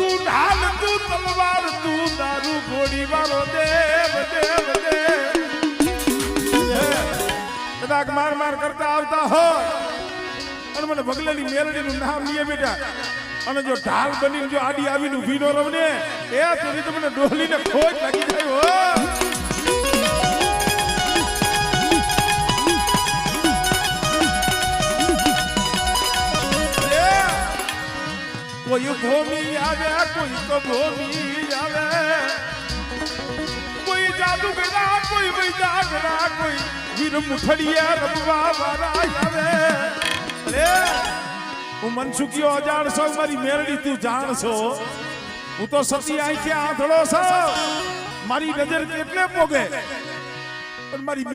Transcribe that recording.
તું ઢાલ તું તલવાર તું દારૂ ઘોડી વાળો દેવ દેવ દેવ કદાચ માર માર કરતા આવતા હોય અને મને ભગલેની મેલડીનું નામ લીએ બેટા અને જો ઢાલ બનીને જો આડી આવીને ઊભી નો રવને એ સુધી તો મને ડોલીને ખોજ લાગી જાય હો કોઈ ભૂમિ આવે કોઈ તો ભૂમિ આવે કોઈ જાદુગરા કોઈ વૈજાગરા કોઈ વીર મુઠડિયા રમવા વાળા આવે હું મનસુખીઓ અજાણશો મારી મેરડી તું જાણશો હું તો સતી આંખે આંધળો છો મારી નજર કેટલે પોગે પણ મારી